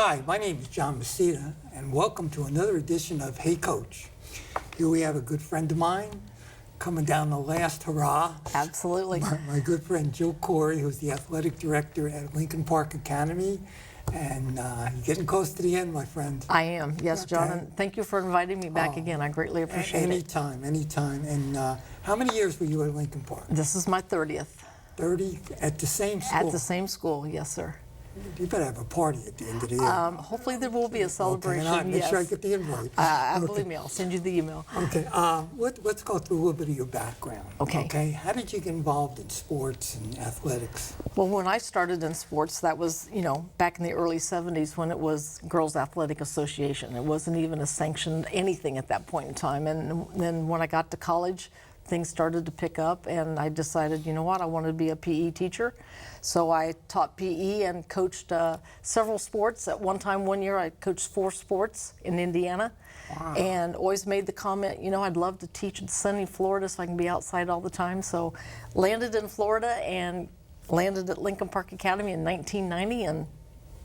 Hi, my name is John Messina, and welcome to another edition of Hey Coach. Here we have a good friend of mine coming down the last hurrah. Absolutely. My good friend Joe Corey, who's the athletic director at Lincoln Park Academy. And you're getting close to the end, my friend. I am, yes, John, Okay. and thank you for inviting me back again. I greatly appreciate it. Anytime, anytime. And how many years were you at Lincoln Park? This is my 30th 30 at the same school? at the same school, yes, sir. You better have a party at the end of the year. Hopefully there will be a celebration, Okay, and make yes. sure I get the invite. Believe me, I'll send you the email. Okay, let's go through a little bit of your background. Okay. How did you get involved in sports and athletics? Well, when I started in sports, that was, back in the early 70s when it was Girls Athletic Association. It wasn't even a sanctioned anything at that point in time. And then when I got to college, things started to pick up, and I decided, you know what, I wanted to be a PE teacher. So I taught PE and coached several sports. At one year, I coached 4 sports in Indiana. Wow. And always made the comment, I'd love to teach in sunny Florida so I can be outside all the time. So landed in Florida and landed at Lincoln Park Academy in 1990, and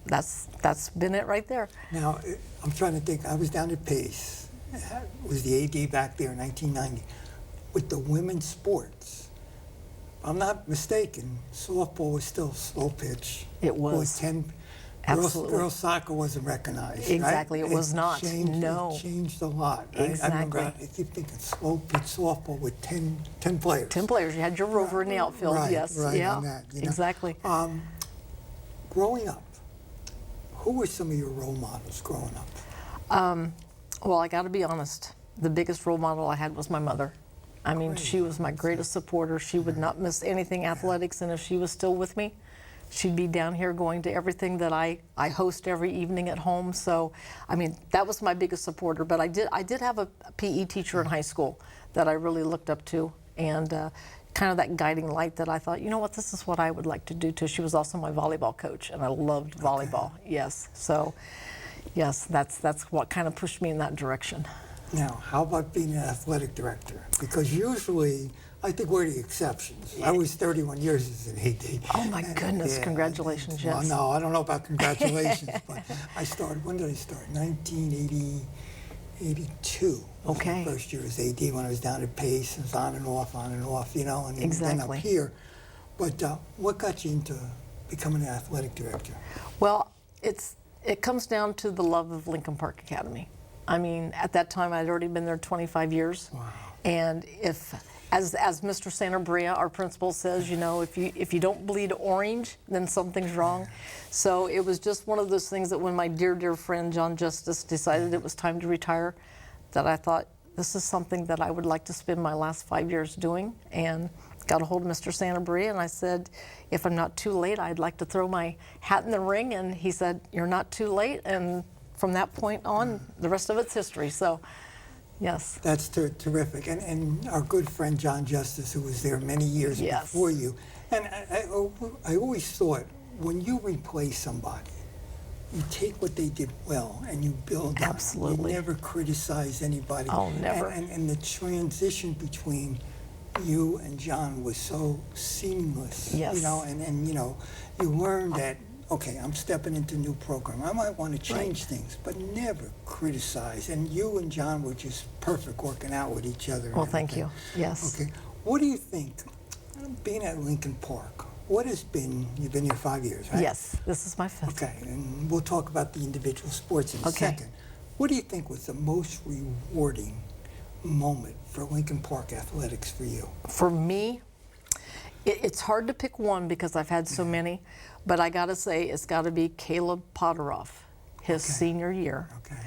that's been it right there. Now, I'm trying to think. I was down at Pace. Was the AD back there in 1990. With the women's sports, if I'm not mistaken, softball was still slow pitch. It was. 10. Absolutely. Girls soccer wasn't recognized. Exactly, right? it was not. Changed, No. It changed a lot. Right? Exactly. I keep thinking slow pitch softball with 10 players. 10 players. You had your rover in the outfield, Right, yes. right, Yeah, on that, exactly. Growing up, who were some of your role models growing up? Well, I got to be honest. The biggest role model I had was my mother. I mean, she was my greatest supporter. She would not miss anything athletics, and if she was still with me, she'd be down here going to everything that I host every evening at home. So, I mean, that was my biggest supporter. But I did have a PE teacher in high school that I really looked up to, and kind of that guiding light that I thought, you know what, this is what I would like to do too. She was also my volleyball coach, and I loved volleyball. Yes, so yes, that's what kind of pushed me in that direction. Now, how about being an athletic director? Because usually, I think we're the exceptions. I was 31 years as an AD. Oh my goodness, congratulations, yes. Well, no, I don't know about congratulations, but I started, when did I start? 1982. Okay. My first year as AD when I was down at Pace. It was on and off, and then Exactly. up here. But what got you into becoming an athletic director? Well, it comes down to the love of Lincoln Park Academy. I mean, at that time, I'd already been there 25 years. Wow. And as Mr. Santabria, our principal, says, if you don't bleed orange, then something's wrong. So it was just one of those things that when my dear, dear friend John Justice decided it was time to retire, that I thought, this is something that I would like to spend my last 5 years doing. And got a hold of Mr. Santabria, and I said, if I'm not too late, I'd like to throw my hat in the ring. And he said, you're not too late. And from that point on, the rest of it's history. So, yes. That's terrific. And our good friend John Justice, who was there many years Yes. before you. And I always thought, when you replace somebody, you take what they did well and you build on it. Absolutely. You never criticize anybody. Oh, never. And the transition between you and John was so seamless. Yes. And you learned that, okay, I'm stepping into a new program. I might want to change things, but never criticize. And you and John were just perfect working out with each other. Well, thank you. Yes. Okay. What do you think, being at Lincoln Park, you've been here 5 years, right? Yes, this is my 5th. Okay, and we'll talk about the individual sports in a Okay. second. What do you think was the most rewarding moment for Lincoln Park athletics for you? For me, it's hard to pick one because I've had so many, but I got to say it's got to be Caleb Potteroff, his senior year. Okay.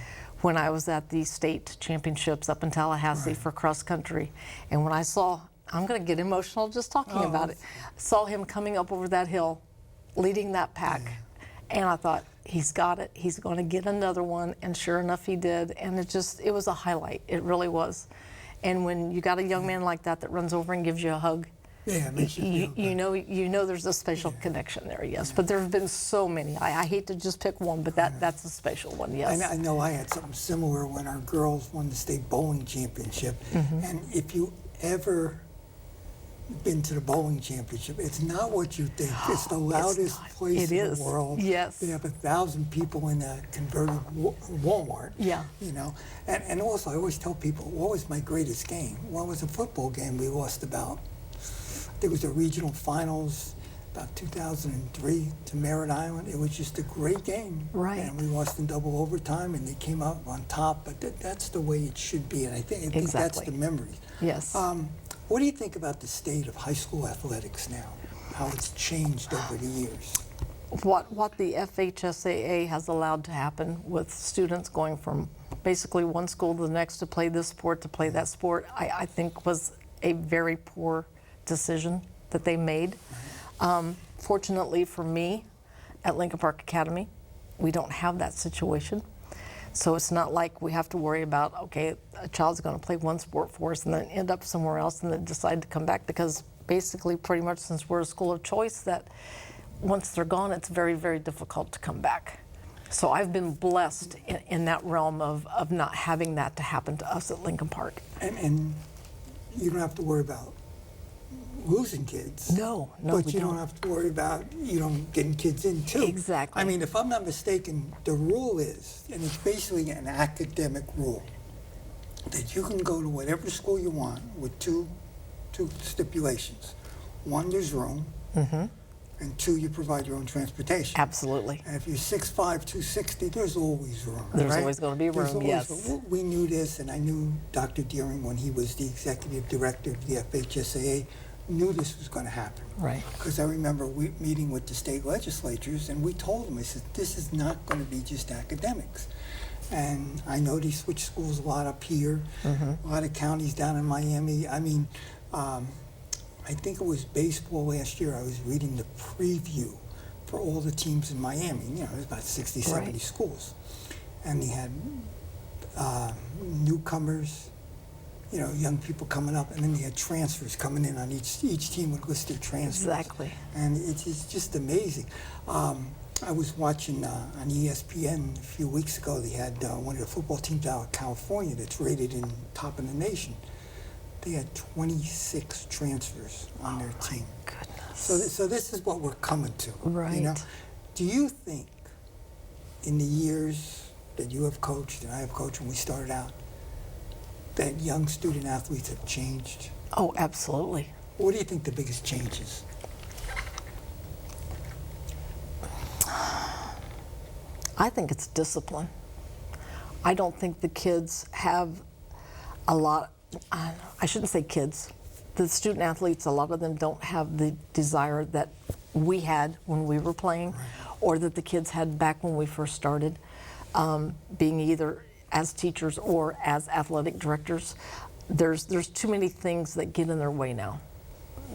When I was at the state championships up in Tallahassee for cross country. And when I saw, I'm going to get emotional just talking about it, saw him coming up over that hill, leading that pack. And I thought, he's got it. He's going to get another one. And sure enough, he did. And it was a highlight. It really was. And when you got a young man like that runs over and gives you a hug, Yeah, it makes you feel good. you know there's a special connection there, yes. But there have been so many. I hate to just pick one, but that's a special one, yes. I know I had something similar when our girls won the state bowling championship. And if you ever been to the bowling championship. It's not what you think. It's the loudest not. place It in is. the world. Yes. They have 1,000 people in a converted Walmart. Yeah. You know, and also I always tell people, what was my greatest game? Well, it was a football game. We lost about, I think it was the regional finals, about 2003 to Merritt Island. It was just a great game. Right. And we lost in double overtime, and they came out on top. But that's the way it should be, and I think that's Exactly. the memories. Yes. What do you think about the state of high school athletics now? How it's changed over the years? What the FHSAA has allowed to happen with students going from basically one school to the next to play this sport, to play that sport, I think was a very poor decision that they made. Fortunately for me, at Lincoln Park Academy, we don't have that situation. So it's not like we have to worry about, okay, a child's going to play one sport for us and then end up somewhere else and then decide to come back, because basically pretty much since we're a school of choice, that once they're gone, it's very, very difficult to come back. So I've been blessed in that realm of not having that to happen to us at Lincoln Park. And you don't have to worry about losing kids. No, But we you don't have to worry about, getting kids in too. Exactly. I mean, if I'm not mistaken, the rule is, and it's basically an academic rule, that you can go to whatever school you want with two stipulations. One, there's room, and two, you provide your own transportation. Absolutely. And if you're 6'5", 260, there's always room. There's right? always gonna be There's room, always yes. room. We knew this, and I knew Dr. Deering, when he was the executive director of the FHSAA, knew this was going to happen. Right. Because I remember meeting with the state legislatures, and we told them, I said, this is not going to be just academics. And I know they switch schools a lot up here, a lot of counties down in Miami. I mean, I think it was baseball last year. I was reading the preview for all the teams in Miami. There's about 60, 70 Right. schools. And they had newcomers, young people coming up, and then they had transfers coming in on each team would list their transfers. Exactly. And it's just amazing. I was watching on ESPN a few weeks ago. They had one of the football teams out of California that's rated in top of the nation. They had 26 transfers on their team. Goodness. So this is what we're coming to. Right. Do you think in the years that you have coached and I have coached when we started out, that young student athletes have changed? Oh, absolutely. What do you think the biggest change is? I think it's discipline. I don't think the kids have a lot, I shouldn't say kids, the student athletes, a lot of them don't have the desire that we had when we were playing, or that the kids had back when we first started, being either as teachers or as athletic directors. There's too many things that get in their way now,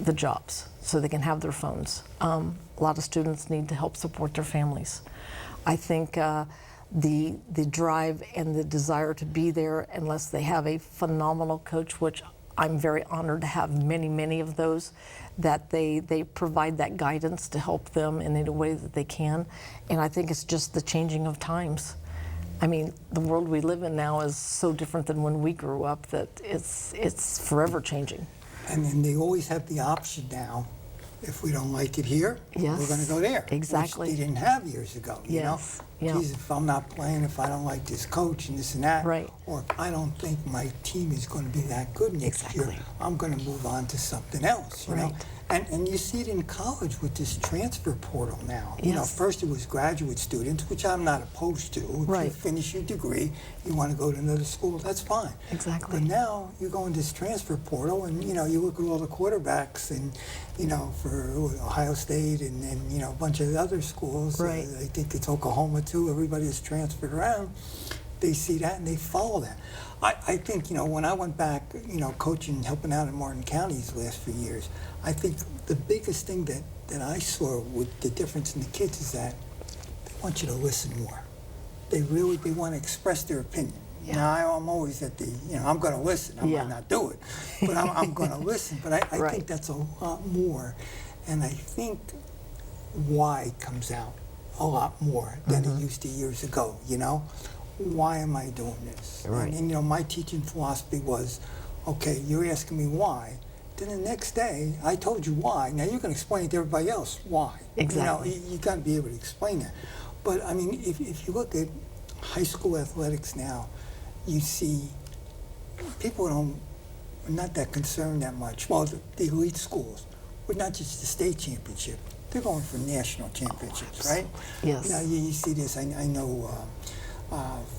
the jobs, so they can have their phones. A lot of students need to help support their families. I think the drive and the desire to be there, unless they have a phenomenal coach, which I'm very honored to have many of those, that they provide that guidance to help them in any way that they can. And I think it's just the changing of times. I mean, the world we live in now is so different than when we grew up that it's forever changing. And then they always have the option now, if we don't like it here, Yes, we're going to go there. exactly. Which they didn't have years ago. Yes, yeah. Geez, if I'm not playing, if I don't like this coach and this and that, Right. or if I don't think my team is going to be that good next year, Exactly. I'm going to move on to something else. You know? Right. And you see it in college with this transfer portal now. Yes. First it was graduate students, which I'm not opposed to. If you Right. finish your degree, you want to go to another school, that's fine. Exactly. But now you go in this transfer portal, and you look at all the quarterbacks, and for Ohio State and a bunch of other schools. Right. I think it's Oklahoma too. Everybody is transferred around. They see that and they follow that. I think when I went back, coaching, helping out in Martin County these last few years, I think the biggest thing that I saw with the difference in the kids is that they want you to listen more. They want to express their opinion. Yeah. Now, I'm always at the, I'm going to listen. I Yeah. might not do it, but I'm going to listen. But I Right. think that's a lot more. And I think why comes out a lot more than it used to years ago, Why am I doing this? Right. And my teaching philosophy was, okay, you're asking me why. Then the next day, I told you why. Now you can explain to everybody else why. Exactly. You got to be able to explain that. But I mean, if you look at high school athletics now, you see people are not that concerned that much. Well, the elite schools, but not just the state championship. They're going for national championships, right? Yes. You see this. I know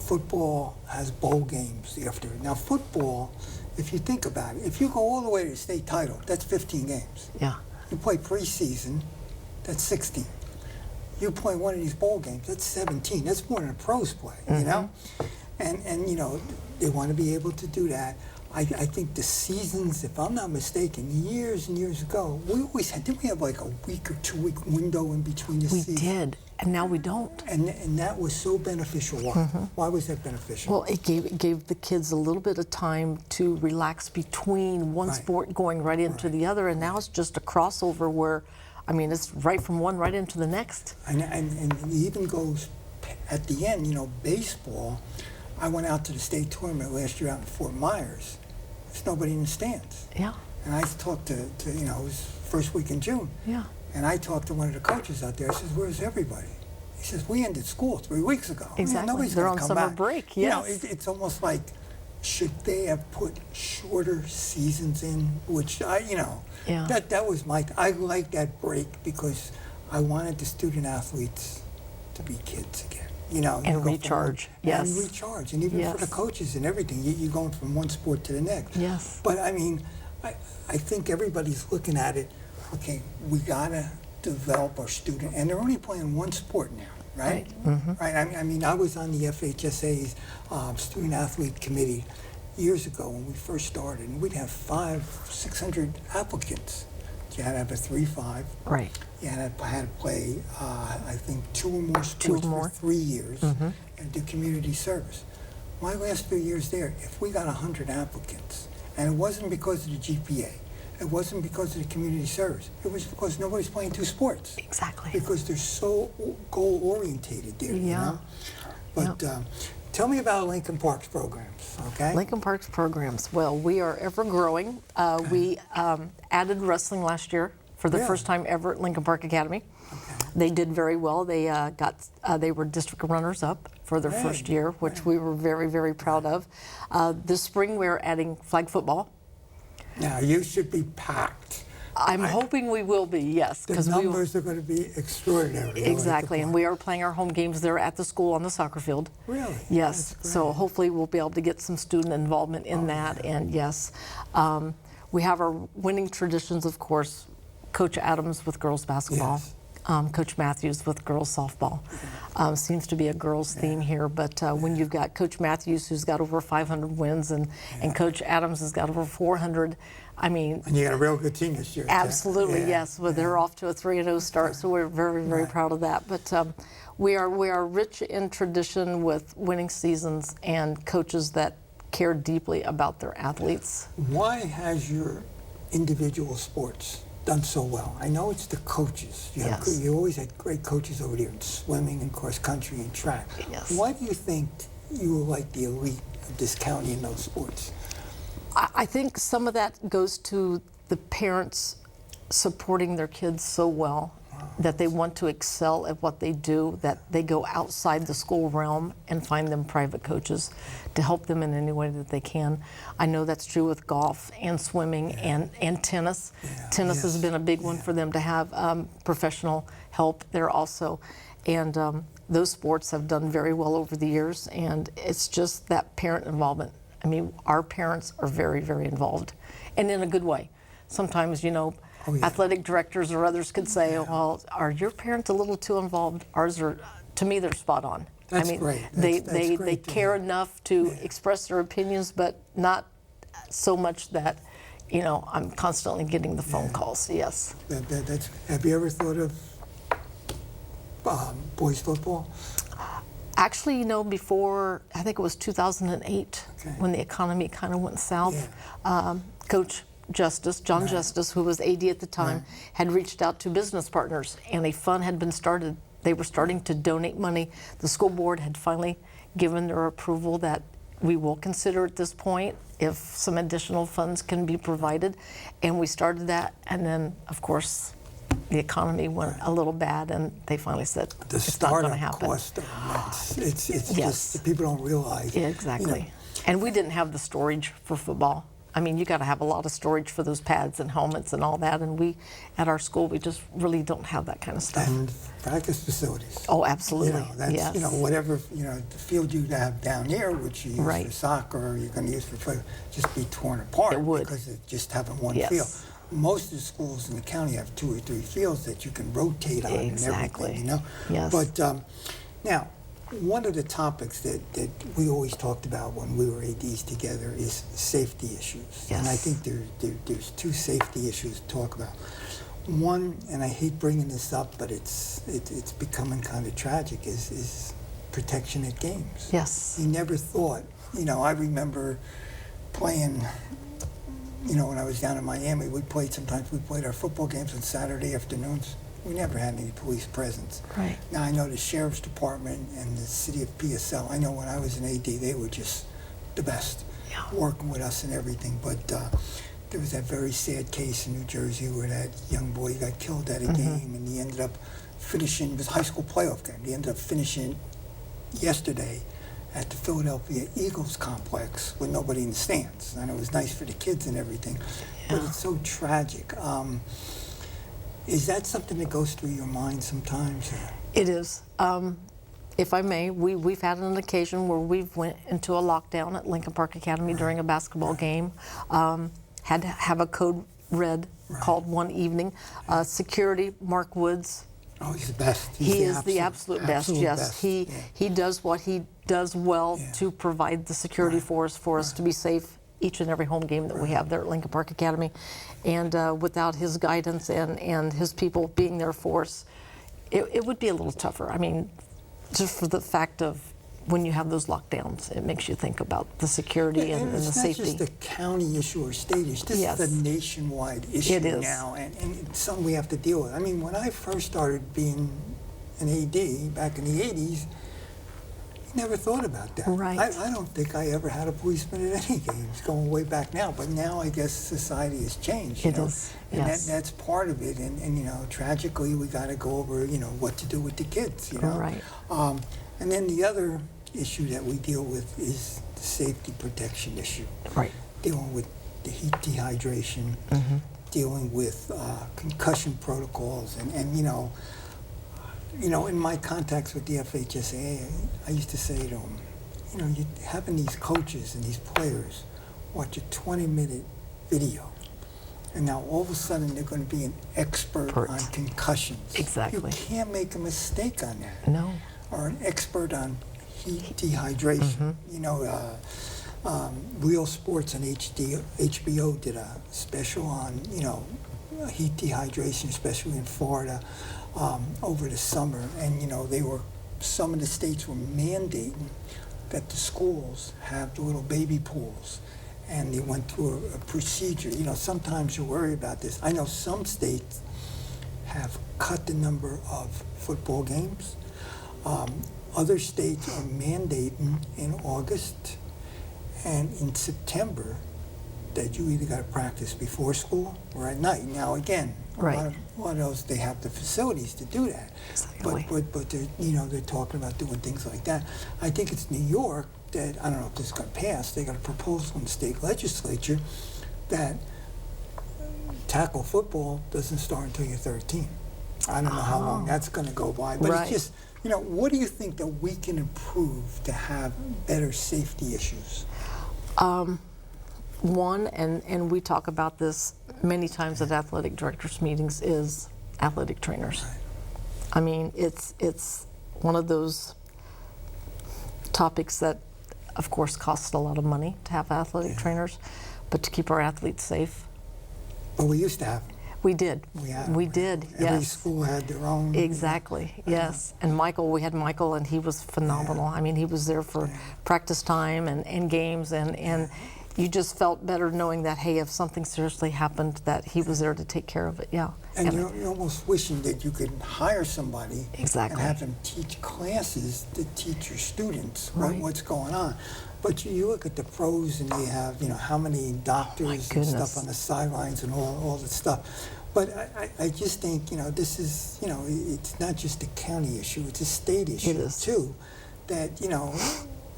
football has bowl games after. Now football, if you think about it, if you go all the way to the state title, that's 15 games. Yeah. You play preseason, that's 16. You play one of these bowl games, that's 17. That's more than a pros play, you know? And you know, they want to be able to do that. I think the seasons, if I'm not mistaken, years and years ago, we always had, didn't we have like a week or 2 week window in between the We seasons? did, and now we don't. And that was so beneficial. Why? Why was that beneficial? Well, it gave the kids a little bit of time to relax between one Right. sport going right into the other, and now it's just a crossover where, I mean, it's right from one right into the next. And it even goes at the end, you know, baseball. I went out to the state tournament last year out in Fort Myers. There's nobody in the stands. Yeah, And I talked to you know, it was first week in June. yeah. And I talked to one of the coaches out there. I says, "Where's everybody?" He says, "We ended school 3 weeks ago." Exactly. Nobody's They're gonna on come summer back. break, You know, yes. it's almost like, should they have put shorter seasons in? Which Yeah. that was I like that break because I wanted the student athletes to be kids again. You know, And you go from recharge, one- yes. And recharge, and even for the Yes. coaches and everything, you're going from one sport to the next. Yes. But I mean, I think everybody's looking at it. Okay, we gotta develop our student, and they're only playing one sport now, right? Right. I mean, I was on the FHSA's student athlete committee years ago when we first started, and we'd have 500-600 applicants. You had to have a 3-5. Right. You had to play, I think, 2 or more Two or sports more. for 3 years and do community service. My last few years there, if we got 100 applicants, and it wasn't because of the GPA, it wasn't because of the community service, it was because nobody's playing 2 sports. Exactly. Because they're so goal-orientated there, you Yeah. know? But tell me about Lincoln Park's programs, okay? Lincoln Park's programs. Well, we are ever growing. We added wrestling last year for the Really? first time ever at Lincoln Park Academy. They did very well. They they were district runners up for their Right, first year, which we were very, very proud of. This spring we're adding flag football. Now, you should be packed. I'm hoping we will be, yes, The because numbers are going to be extraordinary. exactly, and we are playing our home games there at the school on the soccer field. Really? Yes, That's so great. hopefully we'll be able to get some student involvement in that, and yes, we have our winning traditions, of course. Coach Adams with girls basketball, Yes. Coach Matthews with girls softball. Seems to be a girls theme here, but when you've got Coach Matthews who's got over 500 wins and Coach Adams has got over 400, I mean, And you got a real good team this year. too. absolutely, Yeah, yes. Well, they're off to a 3-0 start, so we're very, very Right. proud of that. But we are rich in tradition with winning seasons and coaches that care deeply about their athletes. Why has your individual sports done so well? I know it's the coaches. Yes. You always had great coaches over there in swimming and cross country and track. Yes. Why do you think you were like the elite of this county in those sports? I think some of that goes to the parents supporting their kids so well that they want to excel at what they do, that they go outside the school realm and find them private coaches to help them in any way that they can. I know that's true with golf and swimming and tennis. Yeah, Tennis has yes, been a big one for them to have professional help there also. And those sports have done very well over the years, and it's just that parent involvement. I mean, our parents are very, very involved, and in a good way. Sometimes, Oh, yeah. athletic directors or others could say, well, are your parents a little too involved? Ours are, to me, they're spot on. That's I mean, great. They That's they great to care hear. enough to express their opinions, but not so much that, I'm constantly getting the phone calls, yes. Have you ever thought of boys football? Actually, before, I think it was 2008, Okay. when the economy kind of went south, Yeah. Coach Justice, John Justice, who was AD at the time, had reached out to business partners, and a fund had been started. They were starting to donate money. The school board had finally given their approval that we will consider at this point if some additional funds can be provided. And we started that, and then, of course, the economy went a little bad, and they finally said The it's not going to startup happen. costs are immense. It's Yes. just, people don't realize. Yeah, exactly. You know, And we didn't have the storage for football. I mean, you got to have a lot of storage for those pads and helmets and all that. And we, at our school, we just really don't have that kind of stuff. and practice facilities. Oh, absolutely. You know, that's, yes. whatever, the field you have down here, which you use Right. for soccer, or you're going to use for football, just be torn apart It would. because of just having one Yes. field. Most of the schools in the county have 2 or 3 fields that you can rotate on Exactly. and everything, Yes. But now, one of the topics that we always talked about when we were ADs together is safety issues. And I Yes. think there's 2 safety issues to talk about. One, and I hate bringing this up, but it's becoming kind of tragic, is protection at games. Yes. You never thought, I remember playing, when I was down in Miami, we played our football games on Saturday afternoons. We never had any police presence. Right. Now I know the Sheriff's Department and the city of PSL, I know when I was an AD, they were just the best, Yeah. working with us and everything. But there was that very sad case in New Jersey where that young boy got killed at a game, and he ended up finishing, it was a high school playoff game, he ended up finishing yesterday at the Philadelphia Eagles complex with nobody in the stands. And it was nice for the kids and everything, but Yeah. it's so tragic. Is that something that goes through your mind sometimes? It is. If I may, we've had an occasion where we've went into a lockdown at Lincoln Park Academy during a basketball game. Had to have a code red called one evening. Security, Mark Woods. Oh, he's the best. He is the absolute best. Yes, best. he does what he does well Yeah. to provide the security for us to be safe each and every home game that we have there at Lincoln Park Academy. And without his guidance and his people being there for us, it would be a little tougher. I mean, just for the fact of when you have those lockdowns, it makes you think about the security and the it's safety. not just a county issue or state issue. This Yes. is a nationwide issue It is. now, and it's something we have to deal with. I mean, when I first started being an AD back in the 80s, you never thought about that. Right. I don't think I ever had a policeman at any games, going way back now. But now I guess society has changed. It is, And yes. that's part of it. And tragically, we got to go over, what to do with the kids, Right. And then the other issue that we deal with is the safety protection issue. Right. Dealing with the heat dehydration, dealing with concussion protocols, and in my contacts with the FHSAA, I used to say to them, you're having these coaches and these players watch a 20-minute video, and now all of a sudden they're going to be an expert on concussions. Exactly. You can't make a mistake on that. No. Or an expert on heat dehydration. Real Sports on HBO did a special on, heat dehydration, especially in Florida, over the summer. And, some of the states were mandating that the schools have the little baby pools. And they went through a procedure. Sometimes you worry about this. I know some states have cut the number of football games. Other states are mandating in August and in September that you either got to practice before school or at night. Now, again, Right. a lot of those, they have the facilities to do that. Exactly. But they're talking about doing things like that. I think it's New York that, I don't know if this got passed, they got a proposal in the state legislature that tackle football doesn't start until you're 13. I don't know how long that's going to go by, but Right. it's just, what do you think that we can improve to have better safety issues? One, and we talk about this many times at athletic directors' meetings, is athletic trainers. I mean, it's one of those topics that, of course, costs a lot of money to have athletic trainers, but to keep our athletes safe, But we used to have, we did. We did, every yes. school had their own. Exactly, yes. And we had Michael, and he was phenomenal. I mean, he was there for practice time and games, and you just felt better knowing that, hey, if something seriously happened, that he was there to take care of it, yeah. And you're almost wishing that you could hire somebody Exactly. and have them teach classes to teach your students Right. what's going on. But you look at the pros, and they have, how many doctors and goodness. stuff on the sidelines and all the stuff. But I just think, this is, it's not just a county issue, it's a state issue is. too. That,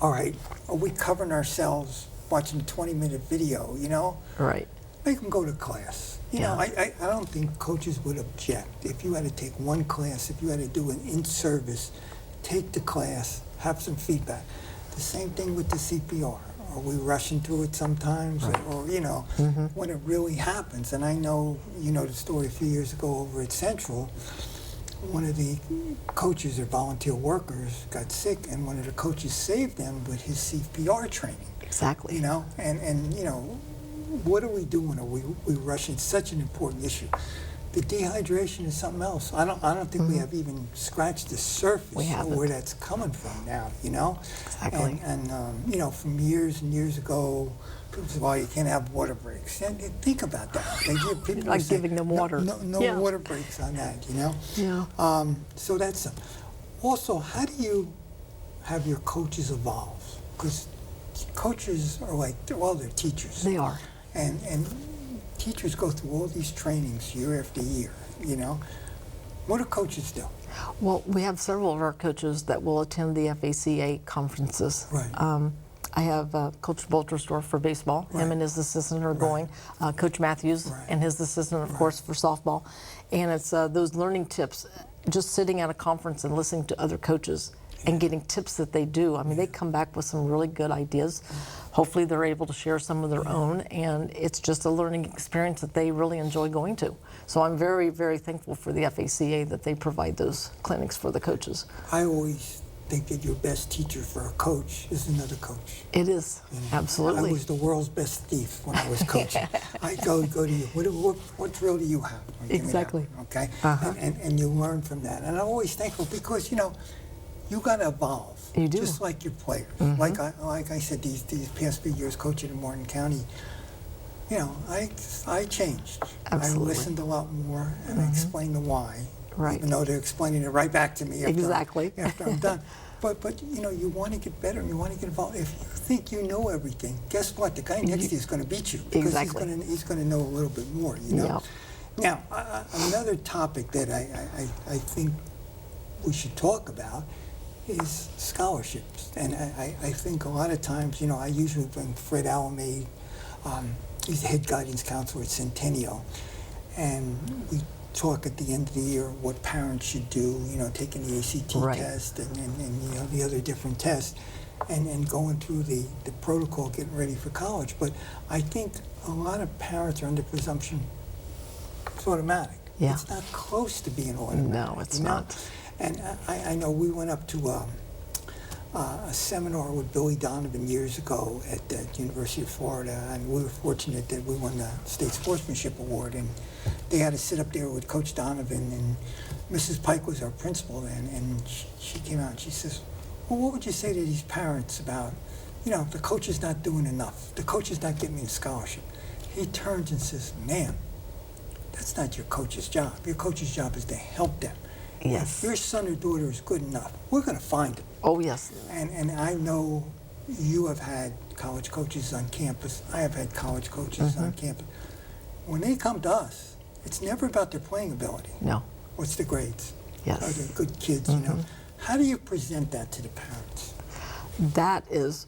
all right, are we covering ourselves watching a 20-minute video, Right. Make them go to class. Yeah. I don't think coaches would object if you had to take one class, if you had to do an in-service, take the class, have some feedback. The same thing with the CPR. Are we rushing through it sometimes? Right. Or when it really happens? And I know, the story a few years ago over at Central, one of the coaches or volunteer workers got sick, and one of the coaches saved them with his CPR training. Exactly. And what are we doing? Are we rushing such an important issue? The dehydration is something else. I don't think we have even scratched the surface of where that's coming from now, Exactly. And from years and years ago, people say, well, you can't have water breaks. And think about that. They give people Like giving them water. No Yeah. water breaks on that, Yeah. So that's also, how do you have your coaches evolve? Because coaches are they're teachers. They are. And teachers go through all these trainings year after year, What do coaches do? Well, we have several of our coaches that will attend the FACA conferences. Right. I have Coach Boltersdorf for baseball. Right. Him and his assistant are going. Coach Matthews Right. and his assistant, of course, for softball. And it's those learning tips, just sitting at a conference and listening to other coaches and getting tips that they do. I mean, they come back with some really good ideas. Hopefully they're able to share some of their own, and it's just a learning experience that they really enjoy going to. So I'm very, very thankful for the FACA that they provide those clinics for the coaches. I always think that your best teacher for a coach is another coach. It is, absolutely. I was the world's best thief when I was coaching. I go to you. What drill do you have? Give me that, Exactly. okay. Uh-huh. And you learn from that. And I'm always thankful because you got to evolve. You do. Just like your players. Mm-hmm. Like I said, these past few years coaching in Martin County, I changed. Absolutely. I listened a lot more, and I explained the why. Right. Even though they're explaining it right back to me Exactly. after I'm done. But you want to get better and you want to get involved. If you think you know everything, guess what? The guy next to you is going to beat you because Exactly. he's going to know a little bit more. Yep. Now, another topic that I think we should talk about is scholarships. And I think a lot of times, I usually bring Fred Alamade, he's the head guidance counselor at Centennial, and we talk at the end of the year what parents should do, taking the ACT Right. test and the other different tests, and going through the protocol, getting ready for college. But I think a lot of parents are under presumption it's automatic. Yeah. It's not close to being automatic. No, it's not. And I know we went up to a seminar with Billy Donovan years ago at the University of Florida, and we were fortunate that we won the State Sportsmanship Award, and they had to sit up there with Coach Donovan, and Mrs. Pike was our principal then, and she came out and she says, well, what would you say to these parents about, the coach is not doing enough, the coach is not getting me a scholarship? He turns and says, ma'am, that's not your coach's job. Your coach's job is to help them. Yes. If your son or daughter is good enough, we're going to find them. Oh, yes. And I know you have had college coaches on campus. I have had college coaches on campus. When they come to us, it's never about their playing ability. No. What's the grades? Yes. Are they good kids, How do you present that to the parents? That is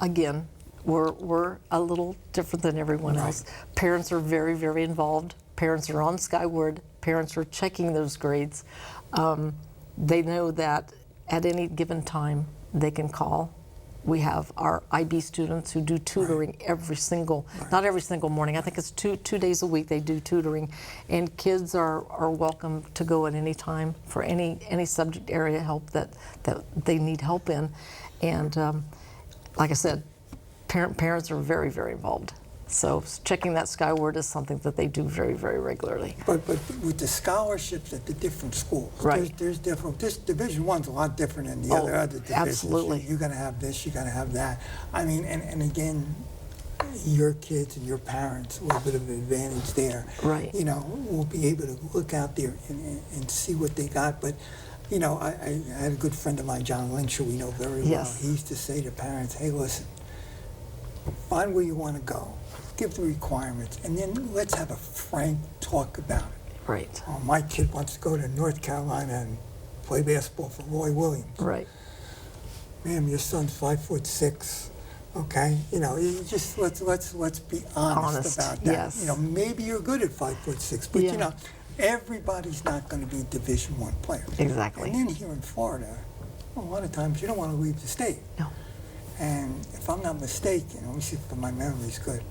again, we're a little different than everyone Right. else. Parents are very, very involved. Parents are on Skyward. Parents are checking those grades. They know that at any given time they can call. We have our IB students who do tutoring every single, not every single morning. I think it's two days a week they do tutoring, and kids are welcome to go at any time for any subject area help that they need help in. And like I said, parents are very, very involved. So checking that Skyward is something that they do very, very regularly. But with the scholarships at the different schools, Right. there's different. This Division I's a lot different than the other divisions. Absolutely. You're going to have this, you're going to have that. I mean, and again, your kids and your parents, a little bit of an advantage there. Right. Will be able to look out there and see what they got. But You know, I had a good friend of mine, John Lynch, who we know very well. Yes. He used to say to parents, hey, listen, find where you want to go, give the requirements, and then let's have a frank talk about it. Right. Oh, my kid wants to go to North Carolina and play basketball for Roy Williams. Right. Ma'am, your son's 5'6". Okay, you know, you just let's be honest about that. Yes. You know, maybe you're good at 5'6", but Yeah. you know, everybody's not going to be Division I players. Exactly. And then here in Florida, a lot of times you don't want to leave the state. No. And if I'm not mistaken, let me see if my memory's good.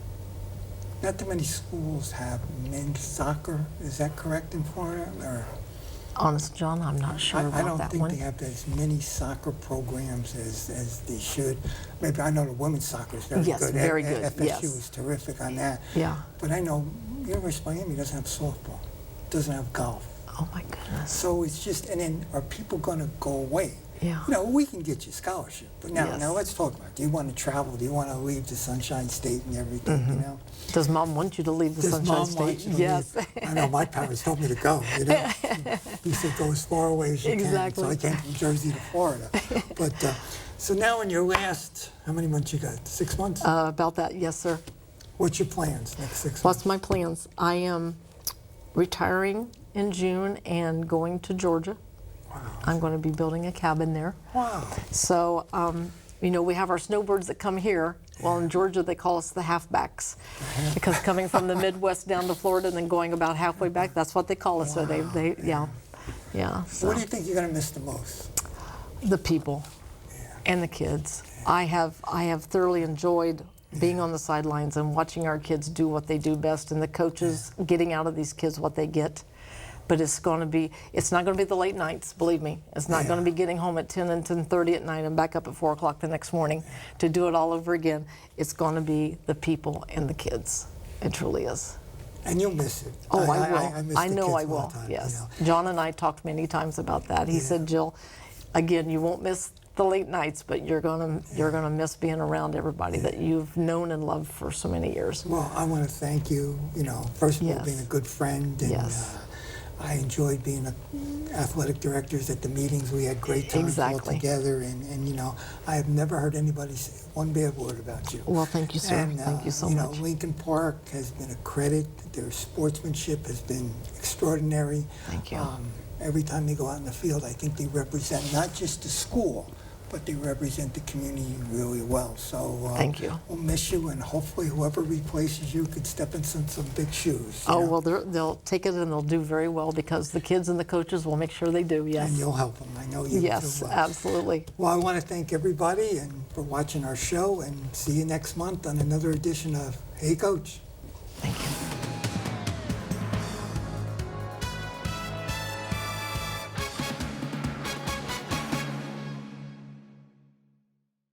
Not too many schools have men's soccer. Is that correct in Florida? Or Honest, John, I'm not sure about I don't that think one. they have as many soccer programs as they should. Maybe I know the women's soccer is very Yes, good. very good, FSU yes. is terrific on that. Yeah. But I know University of Miami doesn't have softball, doesn't have golf. Oh my goodness. So it's just, and then are people going to go away? Yeah. You know, we can get you a scholarship, but now Yes. let's talk about it. Do you want to travel? Do you want to leave the Sunshine State and everything? You know. Does Mom want you to leave the Does Sunshine Mom State? want you to Yes. leave? I know my parents told me to go. You know, he said go as far away as you Exactly. can. So I came from Jersey to Florida. But so now in your last, how many months you got? 6 months. About that, yes, sir. What's your plans next 6 months? What's my plans? I am retiring in June and going to Georgia. Wow. I'm going to be building a cabin there. Wow. So, you know, we have our snowbirds that come here. Well, in Georgia, they call us the halfbacks because coming from the Midwest down to Florida and then going about halfway back, that's what they call us. So yeah. So What do you think you're going to miss the most? the people and the kids. I have thoroughly enjoyed being on the sidelines and watching our kids do what they do best, and the coaches getting out of these kids what they get. But it's not going to be the late nights, believe me. It's not going to be getting home at 10 and 10:30 at night and back up at 4 o'clock the next morning to do it all over again. It's going to be the people and the kids. It truly is. And you'll miss it. Oh, I will. I miss I the know kids I all will. the time, Yes. you know. John and I talked many times about that. He said, Jill, again, you won't miss the late nights, but you're gonna miss being around everybody that you've known and loved for so many years. Well, I want to thank you, you know, first of all, Yes. being a good friend. And, Yes. I enjoyed being athletic directors at the meetings. We had great times all Exactly. together. And, you know, I have never heard anybody say one bad word about you. Well, thank you, sir. And, Thank you so you much. know, Lincoln Park has been a credit. Their sportsmanship has been extraordinary. Thank you. Every time they go out in the field, I think they represent not just the school, but they represent the community really well. So Thank you. We'll miss you, and hopefully whoever replaces you could step in some big shoes. you Oh, know, well, they'll take it and they'll do very well because the kids and the coaches will make sure they do, yes. And you'll help them. I know you Yes, do. absolutely. Well, I want to thank everybody and for watching our show, and see you next month on another edition of Hey Coach.